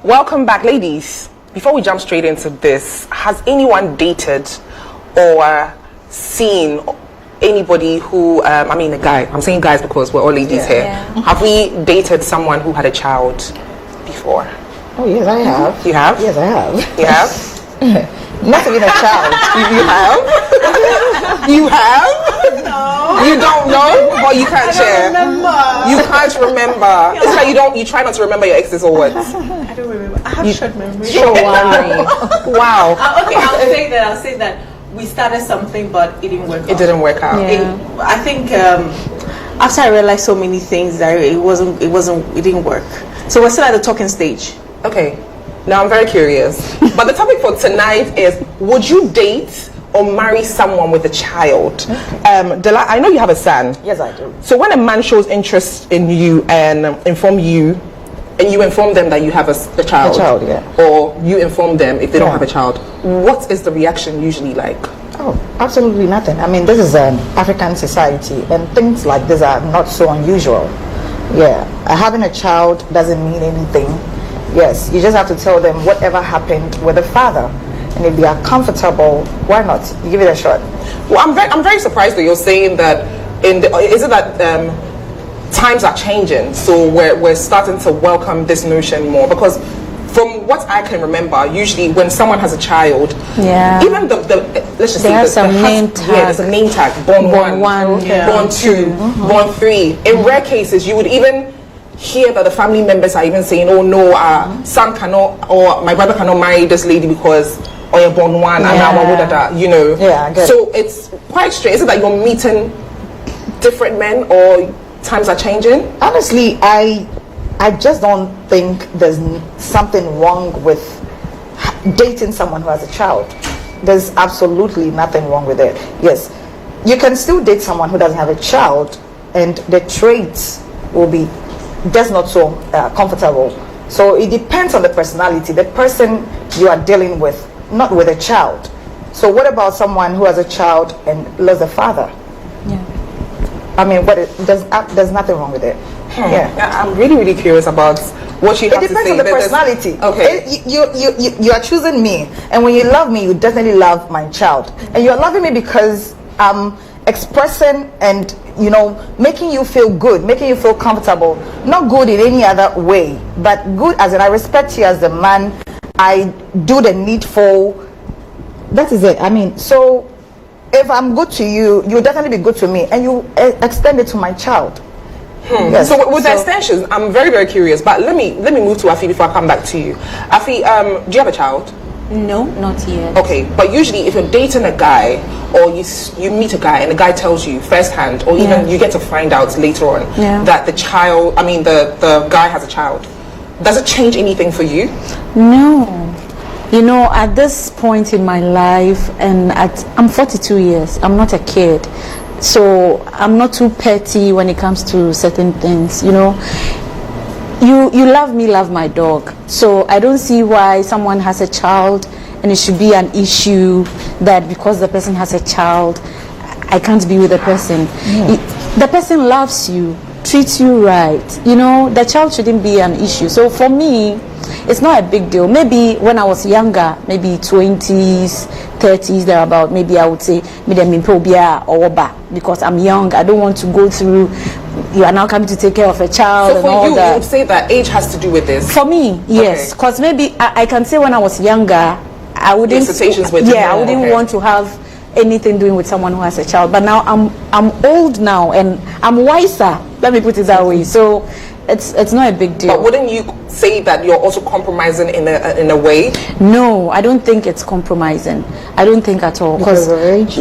welcome back, ladies. Before we jump straight into this, has anyone dated or seen anybody who, I mean a guy, I'm saying guys because we're all ladies here. Yeah. Have we dated someone who had a child before? Oh yes, I have. You have? Yes, I have. You have? Not even a child. You have? You have? No. You don't know? Or you can't share? Remember. You can't remember. It's like you try not to remember your exes or what? I don't remember. I have short memory. Short memory. Wow. Okay, I'll say that we started something but it didn't work out. It didn't work out. Yeah. I think after I realized so many things that it didn't work. So we're still at the talking stage. Okay. Now I'm very curious. But the topic for tonight is, would you date or marry someone with a child? Dela, I know you have a son. Yes, I do. So when a man shows interest in you and inform you, and you inform them that you have a child. A child, yeah. Or you inform them if they don't have a child, what is the reaction usually like? Oh, absolutely nothing. I mean, this is an African society, and things like this are not so unusual. Yeah, having a child doesn't mean anything. Yes, you just have to tell them whatever happened with the father, and if they are comfortable, why not? You give it a shot. Well, I'm very surprised that you're saying that. Is it that times are changing, so we're starting to welcome this notion more? Because from what I can remember, usually when someone has a child, even the let's just say there's a name tag. Yeah, there's a name tag. Born one, born two, born three. In rare cases, you would even hear that the family members are even saying, "Oh no, our son cannot, or my brother cannot marry this lady because you're born one, and now you know." Yeah, I get so it's quite strange. Is it that you're meeting different men, or times are changing? Honestly, I just don't think there's something wrong with dating someone who has a child. There's absolutely nothing wrong with it. Yes, you can still date someone who doesn't have a child, and the traits will be just not so comfortable. So it depends on the personality, the person you are dealing with, not with a child. So what about someone who has a child and loves a father? Yeah. I mean, there's nothing wrong with it. Yeah. I'm really curious about what you have to say. It depends on the personality. Okay. You are choosing me, and when you love me, you definitely love my child, and you're loving me because I'm expressing and making you feel good, making you feel comfortable. Not good in any other way, but good as in I respect you as the man. I do the needful. That is it. I mean, so if I'm good to you, you'll definitely be good to me, and you extend it to my child. Yes. So with the extensions, I'm very curious. But let me move to Afi before I come back to you. Afi, do you have a child? No, not yet. Okay, but usually if you're dating a guy, or you meet a guy and the guy tells you firsthand, or even you get to find out later on that the guy has a child, does it change anything for you? No. At this point in my life, and I'm 42 years, I'm not a kid, so I'm not too petty when it comes to certain things. You love me, love my dog. So I don't see why someone has a child and it should be an issue that because the person has a child, I can't be with the person. The person loves you, treats you right. The child shouldn't be an issue. So for me, it's not a big deal. Maybe when I was younger, maybe 20s, 30s, thereabout, maybe I would say, because I'm young, I don't want to go through, you are now coming to take care of a child. So for you would say that age has to do with this? For me, yes. Because maybe I can say when I was younger, I wouldn't want to have anything doing with someone who has a child. But now I'm old now and I'm wiser. Let me put it that way. So it's not a big deal. But wouldn't you say that you're also compromising in a way? No, I don't think it's compromising. I don't think at all. Because of age?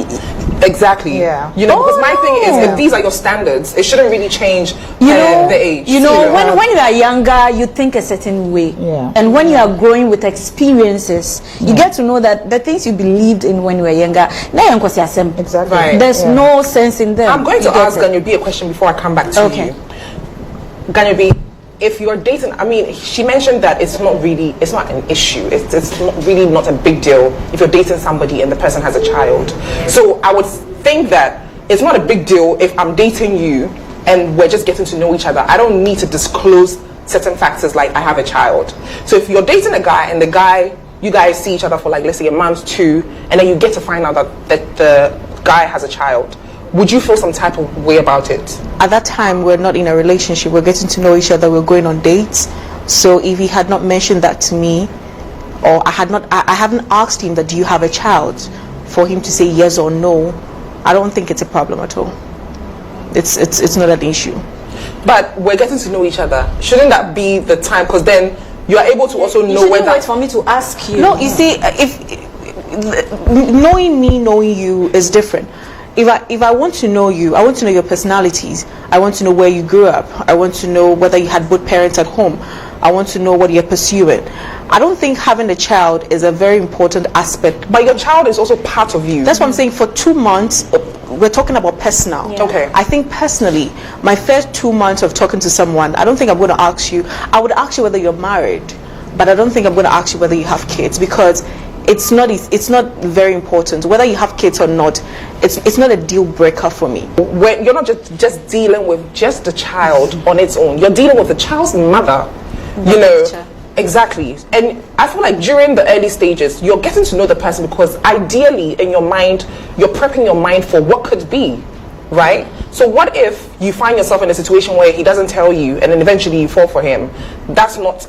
Exactly. Yeah. Because my thing is, if these are your standards, it shouldn't really change the age. When you are younger, you think a certain way. Yeah. And when you are growing with experiences, you get to know that the things you believed in when you were younger, exactly. Right. There's no sense in them. I'm going to ask Ganyobi a question before I come back to you. Ganyobi, if you're dating, she mentioned that it's not an issue. It's not a big deal if you're dating somebody and the person has a child. So I would think that it's not a big deal if I'm dating you and we're just getting to know each other. I don't need to disclose certain factors like I have a child. So if you're dating a guy and you guys see each other for like, let's say a month, 2, and then you get to find out that the guy has a child, would you feel some type of way about it? At that time, we're not in a relationship. We're getting to know each other. We're going on dates. So if he had not mentioned that to me, or I haven't asked him that, do you have a child, for him to say yes or no, I don't think it's a problem at all. It's not an issue. But we're getting to know each other. Shouldn't that be the time? Because then you are able to also know whether. Wait for me to ask you. No, you see, if knowing me, knowing you is different. If I want to know you, I want to know your personalities. I want to know where you grew up. I want to know whether you had both parents at home. I want to know what you're pursuing. I don't think having a child is a very important aspect. But your child is also part of you. That's what I'm saying. For 2 months, we're talking about personal. Yeah. Okay. I think personally, my first 2 months of talking to someone, I don't think I'm going to ask you. I would ask you whether you're married, but I don't think I'm going to ask you whether you have kids, because it's not very important whether you have kids or not. It's not a deal breaker for me. When you're not just dealing with just the child on its own, you're dealing with the child's mother. You know, exactly. And I feel like during the early stages, you're getting to know the person, because ideally in your mind, you're prepping your mind for what could be, right? So what if you find yourself in a situation where he doesn't tell you and then eventually you fall for him? That's not,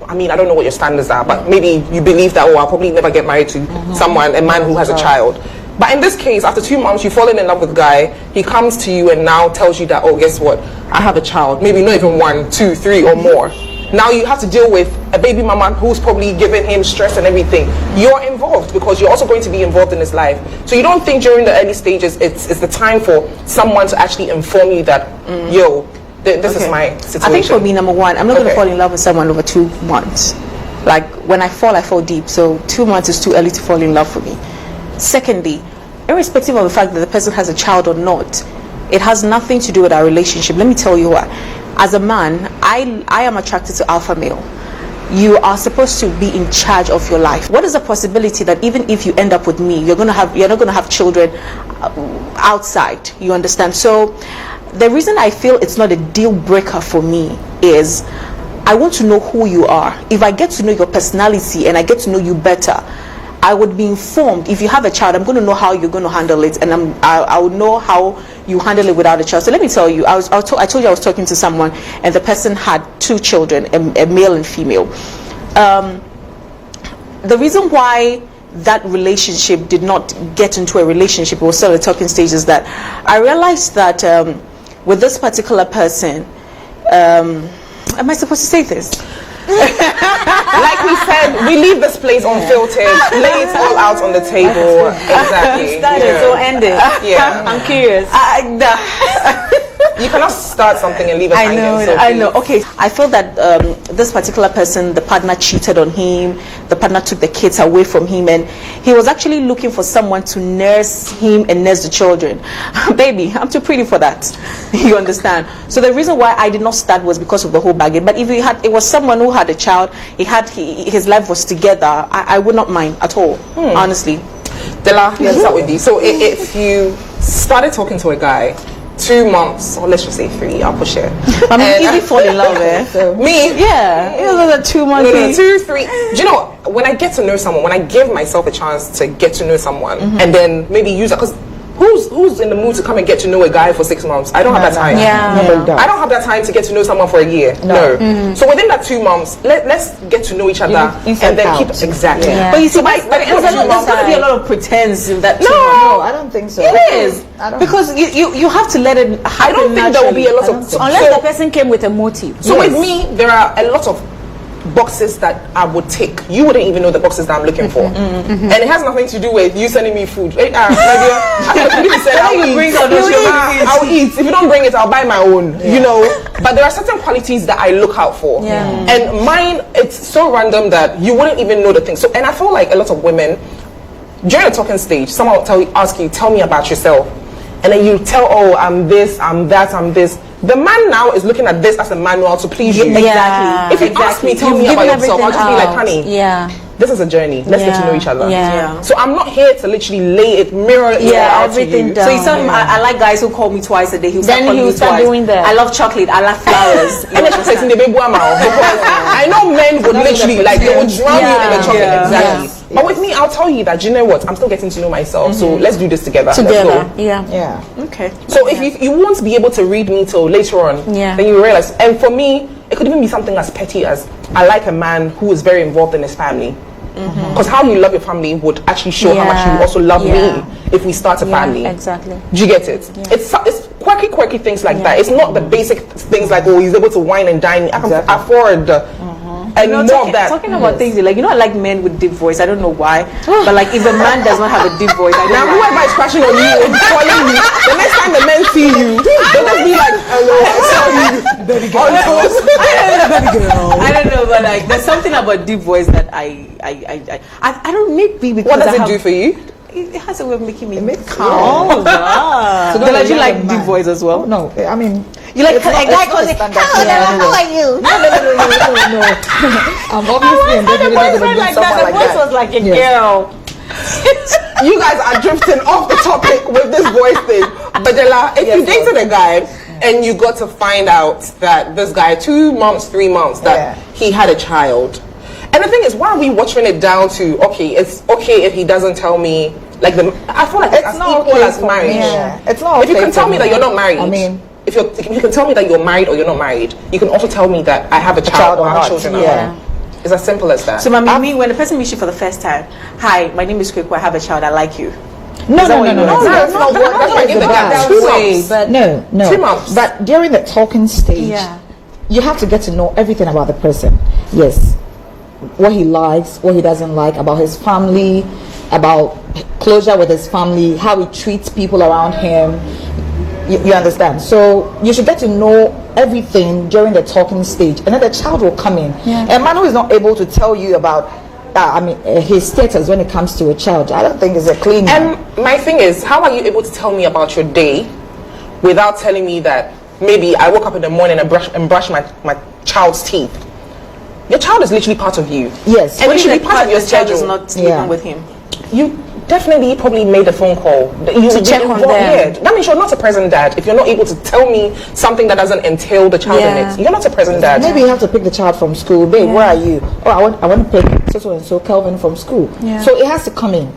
I mean, I don't know what your standards are, but maybe you believe that, oh, I'll probably never get married to a man who has a child. But in this case, after 2 months, you've fallen in love with the guy, he comes to you and now tells you that, oh, guess what? I have a child. Maybe not even 1, 2, 3 or more. Now you have to deal with a baby mama who's probably giving him stress and everything. You're involved because you're also going to be involved in his life. So you don't think during the early stages it's the time for someone to actually inform you that, this is my situation. I think for me, number one, I'm not going to fall in love with someone over 2 months. Like, when I fall deep. So 2 months is too early to fall in love for me. Secondly, irrespective of the fact that the person has a child or not, it has nothing to do with our relationship. Let me tell you what. As a man, I am attracted to alpha male. You are supposed to be in charge of your life. What is the possibility that even if you end up with me, you're not going to have children outside? You understand? So the reason I feel it's not a deal breaker for me is I want to know who you are. If I get to know your personality and I get to know you better, I would be informed. If you have a child, I'm going to know how you're going to handle it, and I would know how you handle it without a child. So let me tell you, I told you I was talking to someone, and the person had 2 children, a male and female. The reason why that relationship did not get into a relationship, it was still at the talking stage, is that I realized that with this particular person, am I supposed to say this? Like we said, we leave this place unfiltered, lay it all out on the table. Exactly. You started, so end it. Yeah. I'm curious. You cannot start something and leave it hanging. I know. Okay, I feel that this particular person, the partner cheated on him. The partner took the kids away from him, and he was actually looking for someone to nurse him and nurse the children. Baby, I'm too pretty for that. You understand? So the reason why I did not start was because of the whole baggage. But if it was someone who had a child, his life was together, I would not mind at all. Honestly. Della, let's start with you. So if you started talking to a guy 2 months, or let's just say 3, I'll push it. I mean, easy fall in love, Me? Yeah, it was a 2 months. No, 2, 3. Do you know, when I get to know someone, when I give myself a chance to get to know someone, and then maybe use it, because who's in the mood to come and get to know a guy for 6 months? I don't have that time. I don't have that time to get to know someone for a year. No. So within that 2 months, let's get to know each other and then keep exactly. Yeah. But you see, by the end of 2 there's months, going to be a lot of pretense in that. No, I don't think so. It is because you have to let it happen. I don't think there will be a lot of unless the person came with a motive. So with me, there are a lot of boxes that I would tick. You wouldn't even know the boxes that I'm looking for, and it has nothing to do with you sending me food. I'll eat. If you don't bring it, I'll buy my own. You know, but there are certain qualities that I look out for, and mine, it's so random that you wouldn't even know the thing. So, and I feel like a lot of women during the talking stage, someone will ask you, tell me about yourself, and then you tell, oh, I'm this, I'm that, I'm this. The man now is looking at this as a manual to please you. Exactly. If you ask me, tell me about yourself, I'll just be like, honey. Yeah. this is a journey. Let's get to know each other. Yeah. So I'm not here to literally mirror it all out to you. So you tell him, I like guys who call me twice a day. He'll start calling me twice. Doing that. I love chocolate. I love flowers. And then she's in the baby because I know men would literally like they would drown you in the chocolate. Exactly. Yes. But with me, I'll tell you that, you know what, I'm still getting to know myself. So let's do this together. Let's go. Yeah. Okay. So if you won't be able to read me till later on, then you realize. And for me, it could even be something as petty as I like a man who is very involved in his family. Because how you love your family would actually show how much you also love me if we start a family. Exactly. Do you get it? Yeah. It's quirky things like that. It's not the basic things like, oh, he's able to wine and dine me. I can afford and more of that. Talking about things like, I like men with deep voice. I don't know why, but like if a man does not have a deep voice, now whoever is crashing on you or calling you, the next time the men see you, they'll just be like, hello, baby girl. I don't know, but like there's something about deep voice that I don't maybe because what does it do for you? It has a way of making me calm. Oh God! So do you like deep voice as well? No, I mean, you like a guy calls it, how are you? No. I'm obviously the boyfriend like that. The voice was like a girl. You guys are drifting off the topic with this voice thing. But if you dated a guy and you got to find out that this guy 2 months, 3 months that he had a child. And the thing is, why are we watering it down to, okay, it's okay if he doesn't tell me, like, I feel like it's as equal as marriage. Yeah. It's not if you can tell me that you're not married, I mean, if you can tell me that you're married or you're not married, you can also tell me that I have a child or I have children. It's as simple as that. So, Maame, when a person meets you for the first time, hi, my name is Kweku, I have a child, I like you. No. That's not what I No. 2 months. But during the talking stage, you have to get to know everything about the person. Yes. What he likes, what he doesn't like, about his family, about closure with his family, how he treats people around him. You understand? So you should get to know everything during the talking stage, and then the child will come in. A man who is not able to tell you about his status when it comes to a child, I don't think is a clean man. And my thing is, how are you able to tell me about your day without telling me that maybe I woke up in the morning and brush my child's teeth? Your child is literally part of you. Yes. And it should be part of your schedule. Is not sleeping with him. You definitely probably made a phone call. To check on them. That means you're not a present dad. If you're not able to tell me something that doesn't entail the child in it, you're not a present dad. Maybe you have to pick the child from school. Babe, where are you? Oh, I want to pick so Kelvin from school. So it has to come in.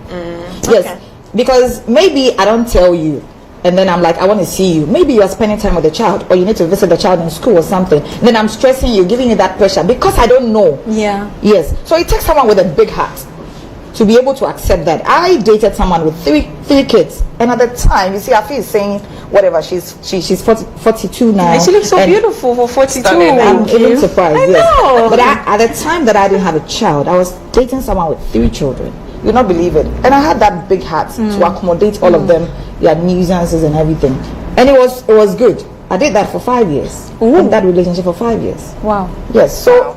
Yes. Because maybe I don't tell you, and then I'm like, I want to see you. Maybe you are spending time with the child, or you need to visit the child in school or something. Then I'm stressing you, giving you that pressure because I don't know. Yes. So it takes someone with a big heart to be able to accept that. I dated someone with three kids, and at the time, you see, Afi is saying whatever. She's 42 now. And she looks so beautiful for 42. I'm even surprised. I know. But at the time that I didn't have a child, I was dating someone with 3 children. You'll not believe it. And I had that big heart to accommodate all of them, their nuances and everything. And it was good. I did that for 5 years. In that relationship for 5 years. Wow. Yes. So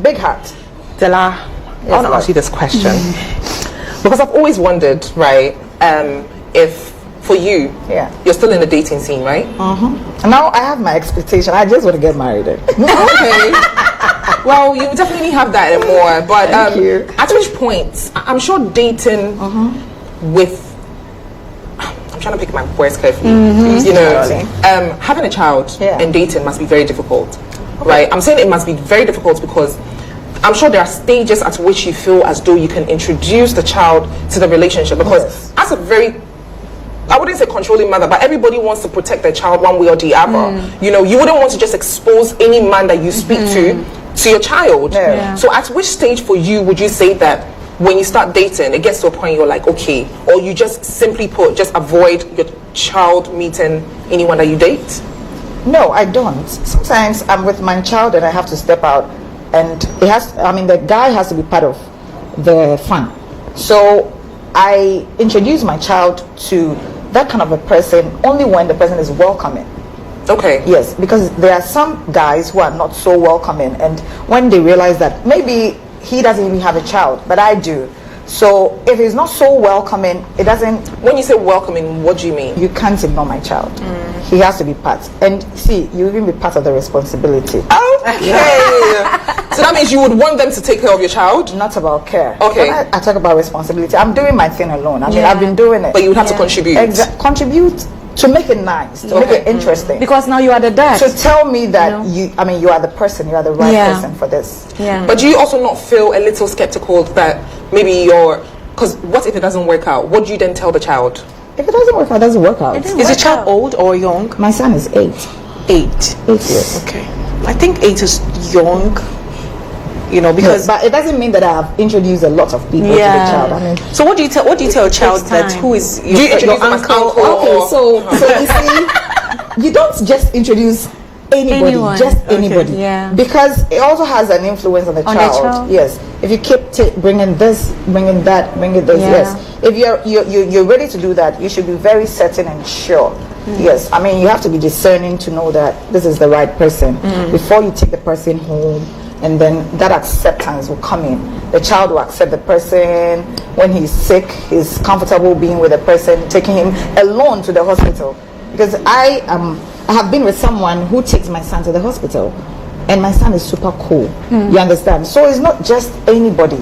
big heart. Della, I want to ask you this question because I've always wondered, right? If for you, you're still in the dating scene, right? Now I have my expectation. I just want to get married. Okay. Well, you definitely have that and more. But at which point, I'm sure dating with, I'm trying to pick my words carefully. You know, having a child and dating must be very difficult, right? I'm saying it must be very difficult because I'm sure there are stages at which you feel as though you can introduce the child to the relationship because as a very, I wouldn't say controlling mother, but everybody wants to protect their child one way or the other. You know, you wouldn't want to just expose any man that you speak to your child. So at which stage for you would you say that when you start dating, it gets to a point you're like, okay, or you just simply put, just avoid your child meeting anyone that you date? No, I don't. Sometimes I'm with my child and I have to step out, and the guy has to be part of the fun. So I introduce my child to that kind of a person only when the person is welcoming. Okay. Yes, because there are some guys who are not so welcoming, and when they realize that maybe he doesn't even have a child, but I do. So if he's not so welcoming, it doesn't. When you say welcoming, what do you mean? You can't ignore my child. He has to be part. And see, you even be part of the responsibility. Okay. So that means you would want them to take care of your child? Not about care. Okay. When I talk about responsibility, I'm doing my thing alone. I mean, I've been doing it. But you would have to contribute. Contribute to make it nice, to make it interesting. Because now you are the dad. To tell me that you are the person, you are the right person for this. Yeah. But do you also not feel a little skeptical that maybe because what if it doesn't work out? What do you then tell the child? If it doesn't work out, it doesn't work out. Is the child old or young? My son is 8. 8. 8 years. Okay. I think 8 is young. Because but it doesn't mean that I have introduced a lot of people to the child. I mean, so what do you tell a child that who is do you introduce your uncle? Okay, so you see, you don't just introduce anybody, just anybody, because it also has an influence on the child. Yes, if you keep bringing this, bringing that, bringing this, yes. If you're ready to do that, you should be very certain and sure. Yes, I mean you have to be discerning to know that this is the right person before you take the person home. And then that acceptance will come in. The child will accept the person. When he's sick, he's comfortable being with the person, taking him alone to the hospital. Because I have been with someone who takes my son to the hospital, and my son is super cool. You understand? So it's not just anybody.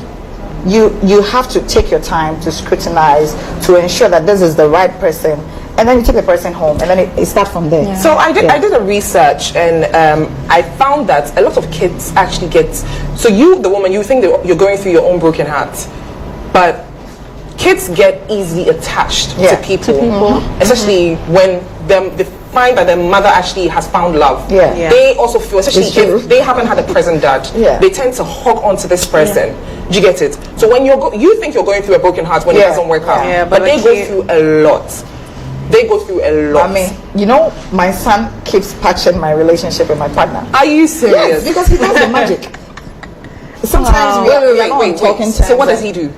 You have to take your time to scrutinize, to ensure that this is the right person. And then you take the person home, and then it starts from there. So I did a research, and I found that a lot of kids actually get. So you, the woman, you think that you're going through your own broken heart, but kids get easily attached to people, especially when they find that their mother actually has found love. They also feel, especially if they haven't had a present dad, they tend to hug onto this person. Do you get it? So when you think you're going through a broken heart when it doesn't work out, but they go through a lot. They go through a lot. I mean, my son keeps patching my relationship with my partner. Are you serious? Yes, because he does the magic. Sometimes we are not on talking terms. So what does he do?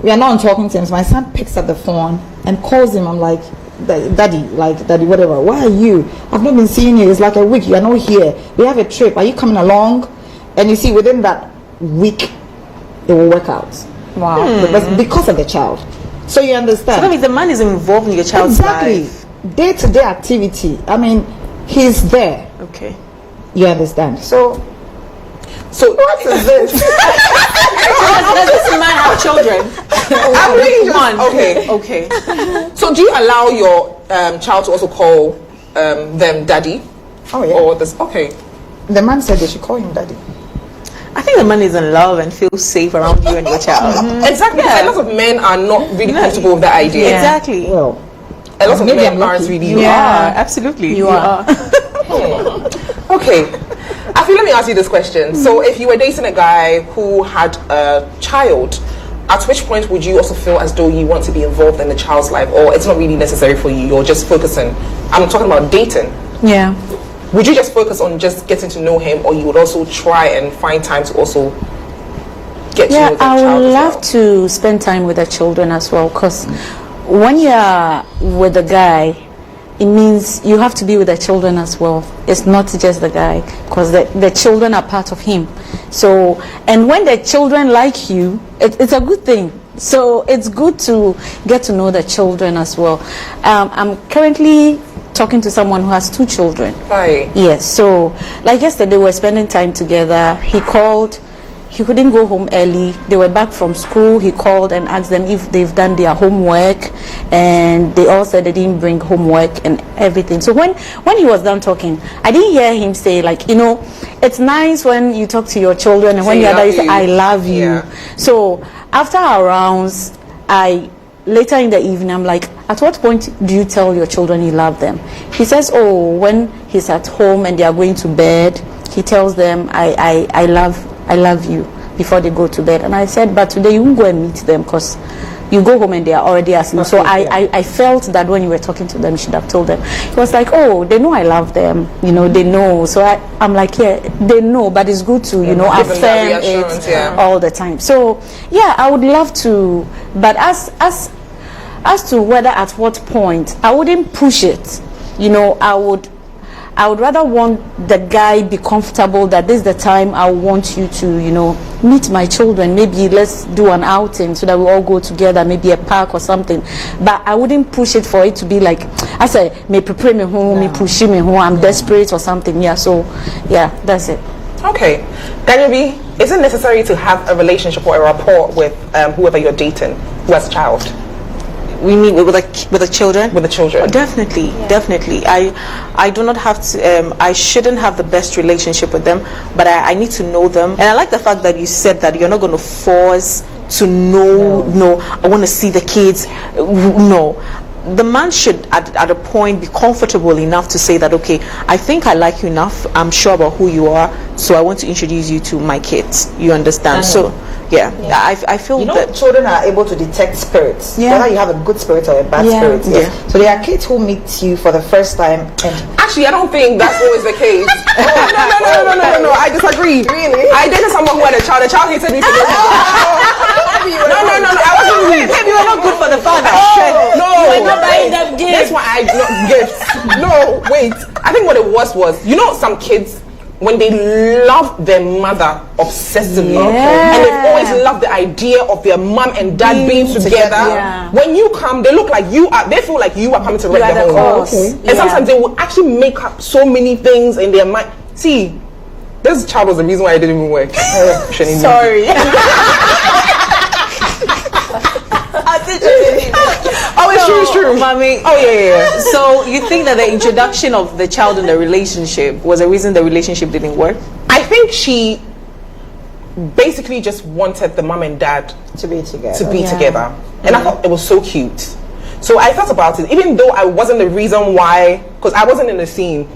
We are not on talking terms. My son picks up the phone and calls him. I'm like, daddy, whatever. Why are you? I've not been seeing you. It's like a week. You are not here. We have a trip. Are you coming along? And you see, within that week, it will work out. Wow. Because of the child. So you understand? So that means the man is involved in your child's life. Day-to-day activity. I mean, he's there. Okay. You understand? So what is this? Does this man have children? Okay. So do you allow your child to also call them daddy? Oh yeah. Or this? Okay. The man said they should call him daddy. I think the man is in love and feels safe around you and your child. Exactly. A lot of men are not really comfortable with that idea. Exactly. Well, a lot of men aren't really. You are. Absolutely. You are. Okay. Afi, let me ask you this question. So if you were dating a guy who had a child, at which point would you also feel as though you want to be involved in the child's life, or it's not really necessary for you, you're just focusing? I'm talking about dating. Yeah. Would you just focus on just getting to know him, or you would also try and find time to also get to know the child as well? I would love to spend time with the children as well, because when you're with the guy, it means you have to be with the children as well. It's not just the guy, because the children are part of him. So, and when the children like you, it's a good thing. So it's good to get to know the children as well. I'm currently talking to someone who has 2 children. Right. Yes. So, like yesterday, we were spending time together. He called. He couldn't go home early. They were back from school. He called and asked them if they've done their homework, and they all said they didn't bring homework and everything. So when he was done talking, I didn't hear him say, like, it's nice when you talk to your children, and when the other is, I love you. Yeah. So after our rounds, later in the evening, I'm like, at what point do you tell your children you love them? He says, when he's at home and they are going to bed, he tells them, I love you before they go to bed. And I said, but today you won't go and meet them, because you go home and they are already asleep. So I felt that when you were talking to them, you should have told them. It was like, they know I love them, they know. So I'm like, they know, but it's good to, affirm it all the time. So I would love to, but as to whether at what point, I wouldn't push it. I would rather want the guy be comfortable that this is the time I want you to, meet my children. Maybe let's do an outing so that we all go together, maybe a park or something. But I wouldn't push it for it to be like, I say, me prepare me home, me push me home, I'm desperate or something. Yeah, so, that's it. Okay. Daniel B, is it necessary to have a relationship or a rapport with whoever you're dating who has a child? We mean with the children? With the children. Oh, definitely. I do not have to, I shouldn't have the best relationship with them, but I need to know them. And I like the fact that you said that you're not going to force to know, no, I want to see the kids. No. The man should at a point be comfortable enough to say that, okay, I think I like you enough, I'm sure about who you are, so I want to introduce you to my kids. You understand? So I feel that children are able to detect spirits, whether you have a good spirit or a bad spirit. So there are kids who meet you for the first time, and actually I don't think that's always the case. No, I disagree. Really? I dated someone who had a child hated me for this. No, I wasn't weak. Maybe you were not good for the father. No, you were not buying them gifts. That's why I not gifts. No, wait. I think what it was some kids, when they love their mother obsessively, and they've always loved the idea of their mom and dad being together. When you come, they look like you are. They feel like you are coming to wreck their home. And sometimes they will actually make up so many things in their mind. See, this child was the reason why it didn't even work. Sorry. It's true. Mommy. Oh yeah. So you think that the introduction of the child in the relationship was the reason the relationship didn't work? I think she basically just wanted the mom and dad to be together. And I thought it was so cute. So I thought about it, even though I wasn't the reason why, because I wasn't in the scene.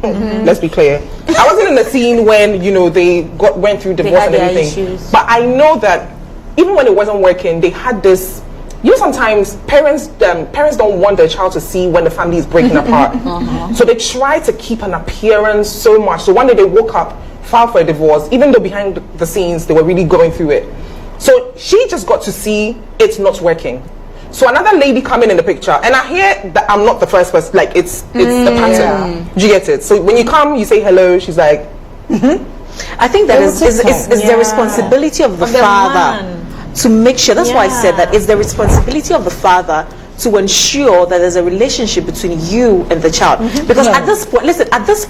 Let's be clear, I wasn't in the scene when they went through divorce and everything. Issues. But I know that even when it wasn't working, they had this. Sometimes parents don't want their child to see when the family is breaking apart. So they try to keep an appearance so much. So one day they woke up, filed for a divorce, even though behind the scenes they were really going through it. So she just got to see it's not working. So another lady coming in the picture, and I hear that I'm not the first person. Like it's the pattern. Do you get it? So when you come, you say hello. She's like, I think that is the responsibility of the father. Man. To make sure, that's why I said that it's the responsibility of the father to ensure that there's a relationship between you and the child. Because at this point, listen, at this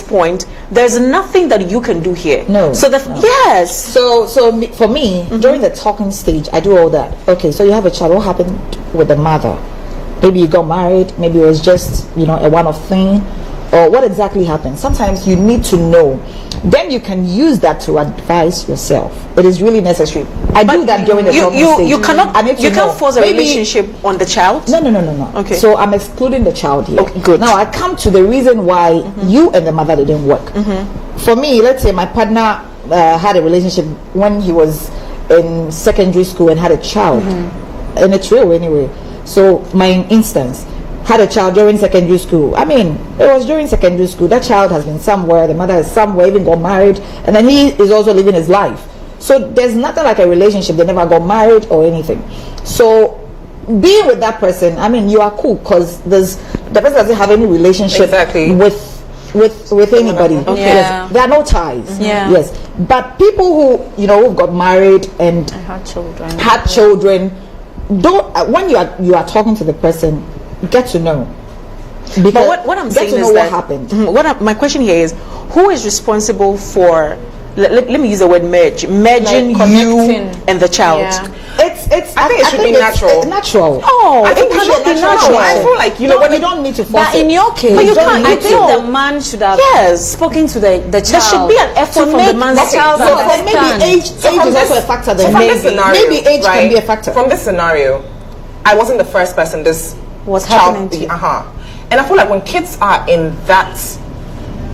point, there's nothing that you can do here. No. So yes. So for me, during the talking stage, I do all that. Okay, so you have a child. What happened with the mother? Maybe you got married. Maybe it was just a one-off thing. Or what exactly happened? Sometimes you need to know. Then you can use that to advise yourself. It is really necessary. I do that during the talking stage. You can't force a relationship on the child. No. Okay. So I'm excluding the child here. Okay, good. Now I come to the reason why you and the mother didn't work. For me, let's say my partner had a relationship when he was in secondary school and had a child, and it's real anyway. So my instance. Had a child during secondary school. I mean, it was during secondary school. That child has been somewhere, the mother is somewhere, even got married, and then he is also living his life. So there's nothing like a relationship. They never got married or anything. So being with that person, I mean, you are cool because the person doesn't have any relationship with anybody. Okay. Yes, there are no ties. Yes, but people who who got married and had children, don't when you are talking to the person, get to know. But what I'm saying is what happened. My question here is, who is responsible for? Let me use the word merging you and the child. I think it should be natural. It's natural. Oh, I think it cannot be natural. natural. I feel like when you don't need to force But in your case, But you can't. I think the man should have spoken to the child. There should be an effort from the man's child. So maybe age is also a factor. Then maybe age can be a factor. From this scenario, I wasn't the first person this was child. happening to. And I feel like when kids are in that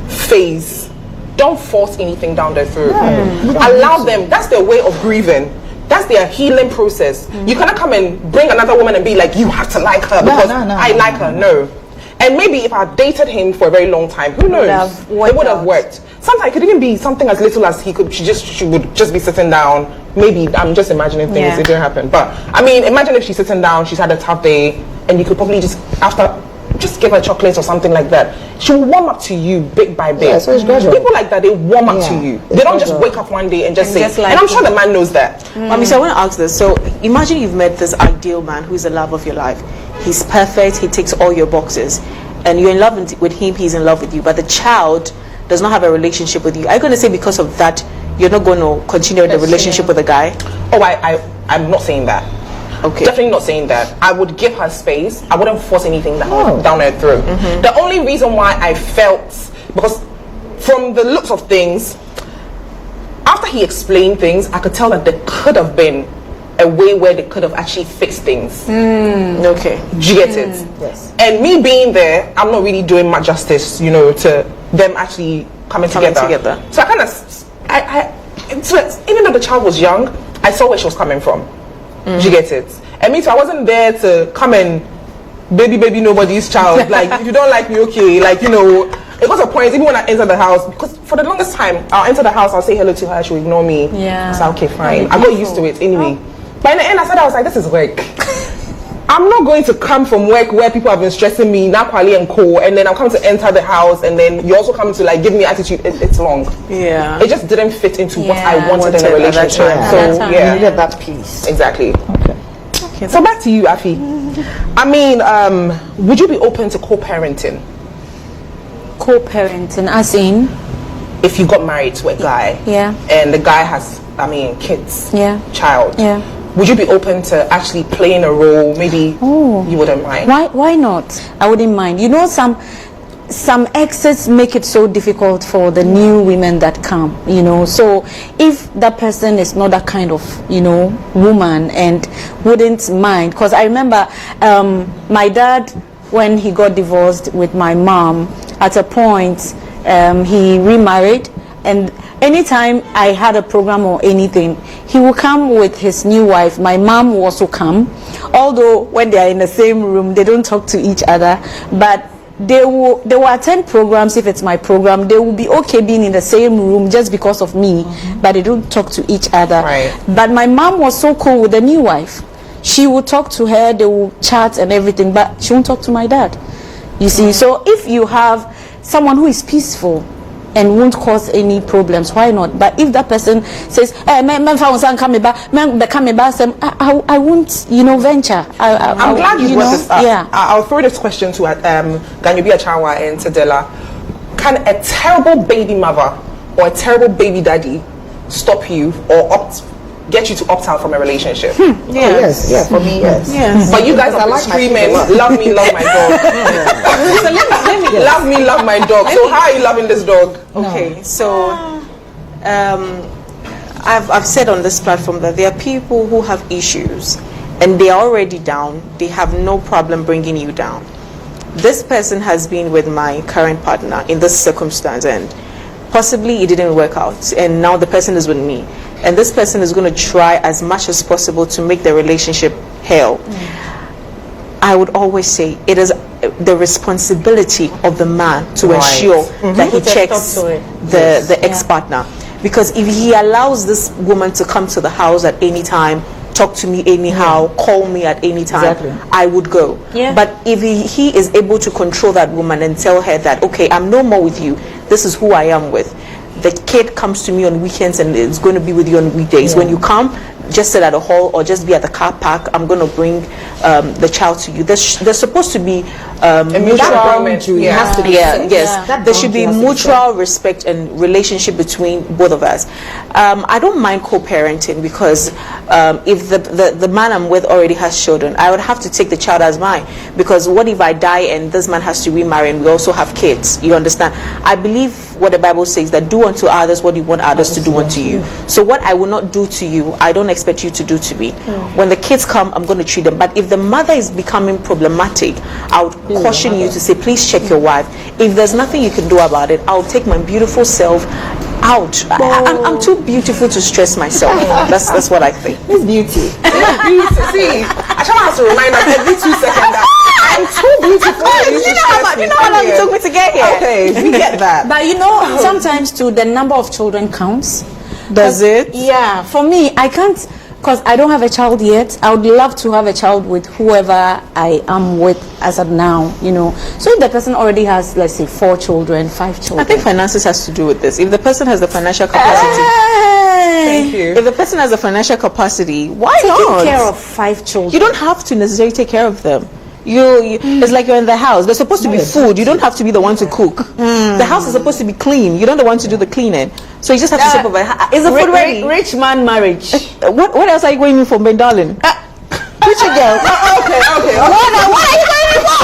phase, don't force anything down their throat. Allow them. That's their way of grieving. That's their healing process. You cannot come and bring another woman and be like, you have to like her because I like her. No. And maybe if I dated him for a very long time, who knows? It would have worked. Sometimes it could even be something as little as she would just be sitting down. Maybe I'm just imagining things. It didn't happen. But I mean, imagine if she's sitting down, she's had a tough day, and you could probably just give her chocolates or something like that. She will warm up to you bit by bit. Yeah, so it's gradual. People like that, they warm up to you. They don't just wake up one day and just say. And I'm sure the man knows that. Mommy, so I want to ask this. So imagine you've met this ideal man who's the love of your life. He's perfect. He ticks all your boxes, and you're in love with him. He's in love with you, but the child does not have a relationship with you. Are you going to say because of that you're not going to continue the relationship with the guy? Oh, I'm not saying that. Okay. Definitely not saying that. I would give her space. I wouldn't force anything down her throat. The only reason why I felt, because from the looks of things, after he explained things, I could tell that there could have been a way where they could have actually fixed things. Okay. Do you get it? Yes. And me being there, I'm not really doing much justice, to them actually coming together. So I kind of, so even though the child was young, I saw where she was coming from. Do you get it? And me too, I wasn't there to come and baby nobody's child. Like, if you don't like me, okay. Like, it was a point, even when I entered the house, because for the longest time, I'll enter the house, I'll say hello to her, she'll ignore me. Yeah. So okay, fine. I got used to it anyway. But in the end, I was like, this is work. I'm not going to come from work where people have been stressing me, Nakwali and co, and then I'm coming to enter the house, and then you're also coming to like give me attitude. It's wrong. Yeah. It just didn't fit into what I Yeah. wanted in a relationship. Yeah. So You needed that piece. exactly. Okay. So back to you, Afi. I mean, would you be open to co-parenting Co-parenting, as in, if you got married to a guy? Yeah. And the guy has, kids. Yeah. Child. Yeah. Would you be open to actually playing a role? Maybe you wouldn't mind. why not? I wouldn't mind. Some exes make it so difficult for the new women that come, so if that person is not that kind of woman and wouldn't mind, because I remember my dad, when he got divorced with my mom, at a point he remarried, and anytime I had a program or anything, he would come with his new wife. My mom will also come, although when they are in the same room they don't talk to each other, but they will attend programs. If it's my program, they will be okay being in the same room just because of me, but they don't talk to each other. Right. But my mom was so cool with the new wife. She would talk to her, they will chat and everything, but she won't talk to my dad. You see, so if you have someone who is peaceful and won't cause any problems, why not? But if that person says, I won't, venture. I'm glad you brought this up. Yeah. I'll throw this question to Ganyubi Achawa and Tadela. Can a terrible baby mother or a terrible baby daddy stop you or get you to opt out from a relationship? Oh, yes. Yeah, for me, yes. Yes. But you guys are like my screaming, kids a lot. love me, love my dog. So let me Love me, love my dog. So how are you loving this dog? Okay, so I've said on this platform that there are people who have issues and they are already down. They have no problem bringing you down. This person has been with my current partner in this circumstance, and possibly it didn't work out, and now the person is with me, and this person is going to try as much as possible to make the relationship hell. I would always say it is the responsibility of the man to ensure that he checks the ex-partner, because if he allows this woman to come to the house at any time, talk to me anyhow, call me at any time, I would go. But if he is able to control that woman and tell her that, okay, I'm no more with you, this is who I am with, the kid comes to me on weekends and is going to be with you on weekdays. When you come, just sit at a hall or just be at the car park. I'm going to bring the child to you. There's supposed to be mutual boundary has to be yes. There should be boundary has to be mutual respect and relationship between both of us. I don't mind co-parenting, because if the man I'm with already has children, I would have to take the child as mine, because what if I die and this man has to remarry and we also have kids? You understand? I believe what the Bible says, that do unto others what you want others to do unto you. So what I will not do to you, I don't expect you to do to me. When the kids come, I'm going to treat them. But if the mother is becoming problematic, I would caution you to say, please check your wife. If there's nothing you can do about it, I'll take my beautiful self out. I'm too beautiful to stress myself. That's what I think. It's beauty. See, I try to remind us every 2 seconds that I'm too beautiful. You know how long it took me to get here. Okay, we get that. But sometimes too, the number of children counts. Does it? Yeah, for me, I can't, because I don't have a child yet. I would love to have a child with whoever I am with as of now, So if the person already has, let's say, 4 children, 5 children. I think finances has to do with this. If the person has the financial capacity. Thank you. If the person has the financial capacity, why Taking not? care of 5 children. You don't have to necessarily take care of them. It's like you're in the house. There's supposed to be food. You don't have to be the one to cook. The house is supposed to be clean. You're not the one to do the cleaning. So you just have to supervise. Is the food ready? Rich man marriage. What else are you going in for, Ben darling? Preacher girl. Okay. What are you going in for?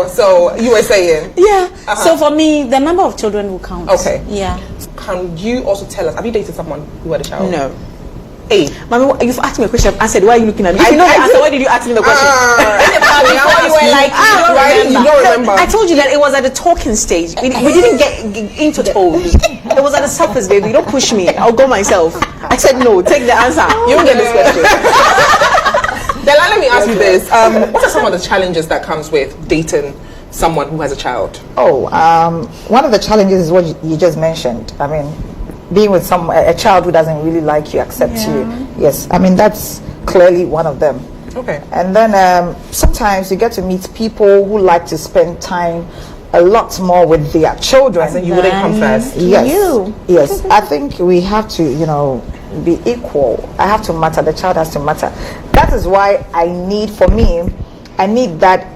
So you were saying? Yeah. So for me, the number of children will count. Okay. Yeah. Can you also tell us? Have you dated someone who had a child? No. Hey, Mommy, you've asked me a question. I said, why are you looking at me? If you know the answer, why did you ask me the question? You don't remember. I told you that it was at the talking stage. We didn't get into toes. It was at the surface, baby. Don't push me. I'll go myself. I said no. Take the answer. You won't get this question. Then let me ask you this: what are some of the challenges that comes with dating someone who has a child? One of the challenges is what you just mentioned. I mean, being with a child who doesn't really like you, accept you. Yes, I mean that's clearly one of them. Okay. And then sometimes you get to meet people who like to spend time a lot more with their children. So you wouldn't come first. Yes. I think we have to, be equal. I have to matter. The child has to matter. That is why I need that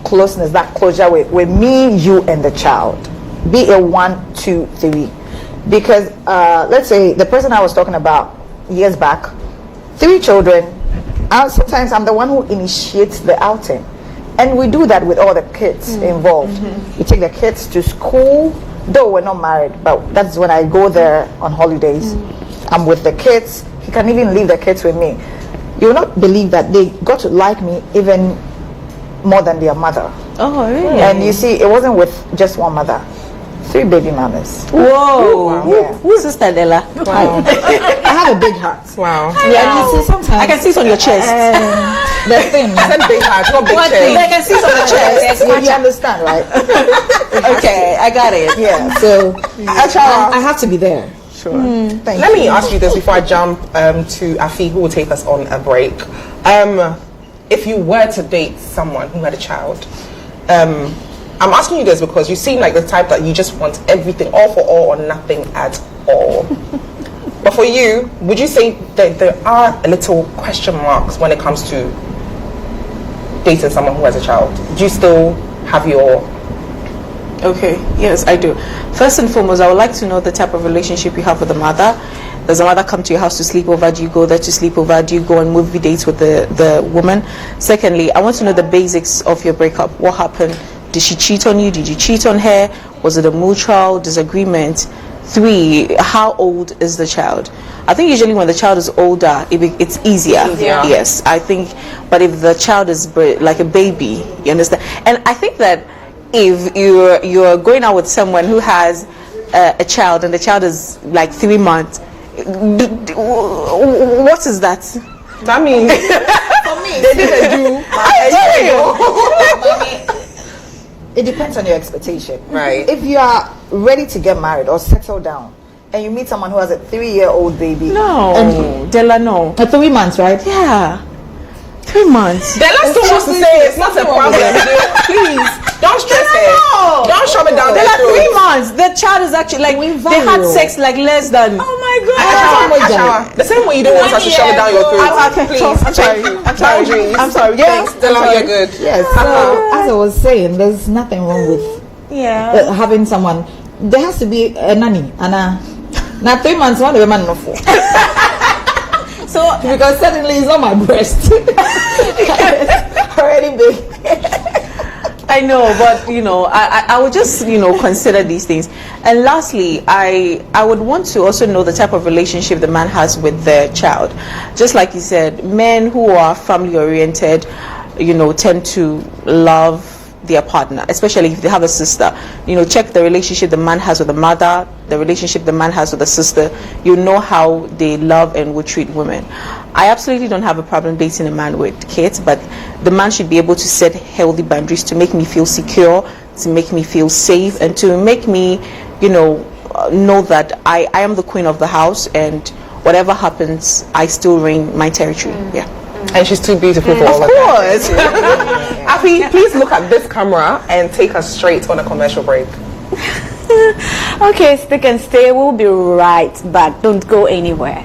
closeness, that closure with me, you, and the child. Be a 1, 2, 3. Because let's say the person I was talking about years back, 3 children. Sometimes I'm the one who initiates the outing, and we do that with all the kids involved. We take the kids to school, though we're not married, but that's when I go there on holidays. I'm with the kids. He can even leave the kids with me. You will not believe that they got to like me even more than their mother. Oh, really? And you see, it wasn't with just one mother. 3 baby mamas. Whoa! Yeah. Who's Sister Della? Wow. I have a big heart. Wow. Yeah, you see, sometimes I can see it on your chest. the thing. I said big heart, not big chest. I can see it on the chest. You understand, right? Okay, I got it. Yeah. So I have to be there. Sure. Let me ask you this before I jump to Afi, who will take us on a break. If you were to date someone who had a child, I'm asking you this because you seem like the type that you just want everything, all for all or nothing at all. But for you, would you say that there are a little question marks when it comes to dating someone who has a child? Do you still have your... Okay, yes, I do. First and foremost, I would like to know the type of relationship you have with the mother. Does the mother come to your house to sleep over? Do you go there to sleep over? Do you go on movie dates with the woman? Secondly, I want to know the basics of your breakup. What happened? Did she cheat on you? Did you cheat on her? Was it a mutual disagreement? 3, how old is the child? I think usually when the child is older, it's easier. Yes, I think. But if the child is like a baby, you understand? And I think that if you're going out with someone who has a child and the child is like 3 months, what is that? That means for me, they didn't do. It depends on your expectation. Right. If you are ready to get married or settle down, and you meet someone who has a 3-year-old baby. No, Della, no. 3 months, right? Yeah. 3 months. Della still wants to say it's not a problem. Please, don't stress it. Don't shove it down their throat. 3 months. The child is actually like they had sex like less than. Oh my God. The same way you don't want us to shove it down your throat. Please, I'm sorry. I'm sorry. Thanks, Della, you're good. Yes. So as I was saying, there's nothing wrong with having someone. There has to be a nanny, and now 3 months one woman no for. So because suddenly it's on my breast. Already big. I know, but I would just consider these things. And lastly, I would want to also know the type of relationship the man has with the child. Just like you said, men who are family oriented, tend to love their partner, especially if they have a sister. Check the relationship the man has with the mother, the relationship the man has with the sister. You know how they love and would treat women. I absolutely don't have a problem dating a man with kids, but the man should be able to set healthy boundaries to make me feel secure, to make me feel safe, and to make me, know that I am the queen of the house, and whatever happens, I still reign my territory. Yeah. And she's too beautiful for all of that. Of course. Afi, please look at this camera and take us straight on a commercial break. Okay, stick and stay. We'll be right back. Don't go anywhere.